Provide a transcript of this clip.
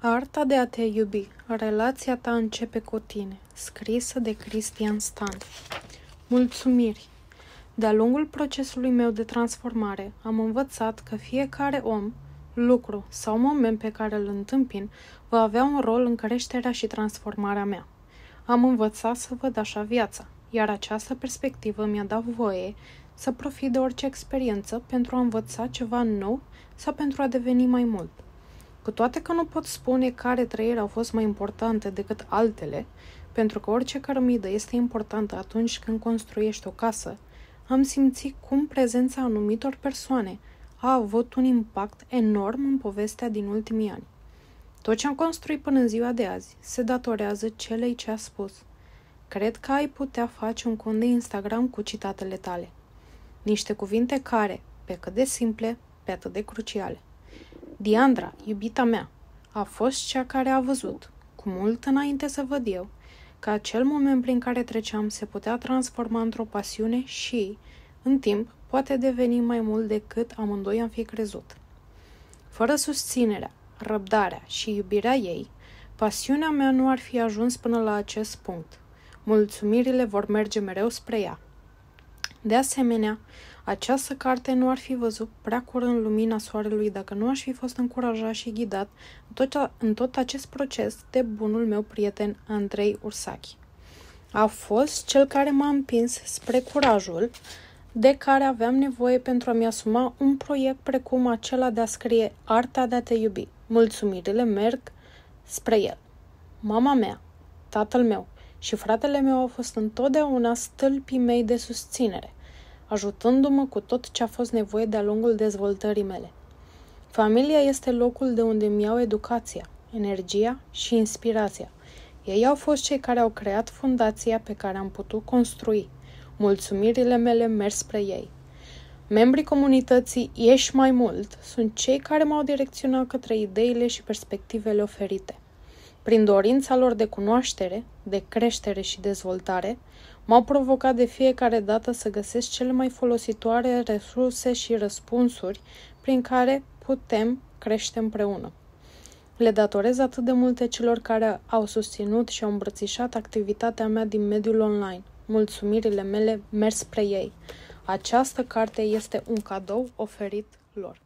Arta de a te iubi. Relația ta începe cu tine. Scrisă de Cristian Stan. Mulțumiri. De-a lungul procesului meu de transformare, am învățat că fiecare om, lucru sau moment pe care îl întâmpin va avea un rol în creșterea și transformarea mea. Am învățat să văd așa viața, iar această perspectivă mi-a dat voie să profit de orice experiență pentru a învăța ceva nou sau pentru a deveni mai mult. Cu toate că nu pot spune care trăiri au fost mai importante decât altele, pentru că orice cărămidă este importantă atunci când construiești o casă, am simțit cum prezența anumitor persoane a avut un impact enorm în povestea din ultimii ani. Tot ce am construit până în ziua de azi se datorează celei ce a spus: cred că ai putea face un cont de Instagram cu citatele tale. Niște cuvinte care, pe cât de simple, pe atât de cruciale. Diandra, iubita mea, a fost cea care a văzut, cu mult înainte să văd eu, că acel moment prin care treceam se putea transforma într-o pasiune și, în timp, poate deveni mai mult decât amândoi am fi crezut. Fără susținerea, răbdarea și iubirea ei, pasiunea mea nu ar fi ajuns până la acest punct. Mulțumirile vor merge mereu spre ea. De asemenea, această carte nu ar fi văzut prea curând lumina soarelui dacă nu aș fi fost încurajat și ghidat în tot acest proces de bunul meu prieten Andrei Ursachi. A fost cel care m-a împins spre curajul de care aveam nevoie pentru a-mi asuma un proiect precum acela de a scrie Arta de a te iubi. Mulțumirile merg spre el. Mama mea, tatăl meu și fratele meu au fost întotdeauna stâlpii mei de susținere, ajutându-mă cu tot ce a fost nevoie de-a lungul dezvoltării mele. Familia este locul de unde îmi iau educația, energia și inspirația. Ei au fost cei care au creat fundația pe care am putut construi. Mulțumirile mele merg spre ei. Membrii comunității Ești Mai Mult sunt cei care m-au direcționat către ideile și perspectivele oferite. Prin dorința lor de cunoaștere, de creștere și dezvoltare, m-au provocat de fiecare dată să găsesc cele mai folositoare resurse și răspunsuri prin care putem crește împreună. Le datorez atât de multe celor care au susținut și au îmbrățișat activitatea mea din mediul online. Mulțumirile mele merg spre ei. Această carte este un cadou oferit lor.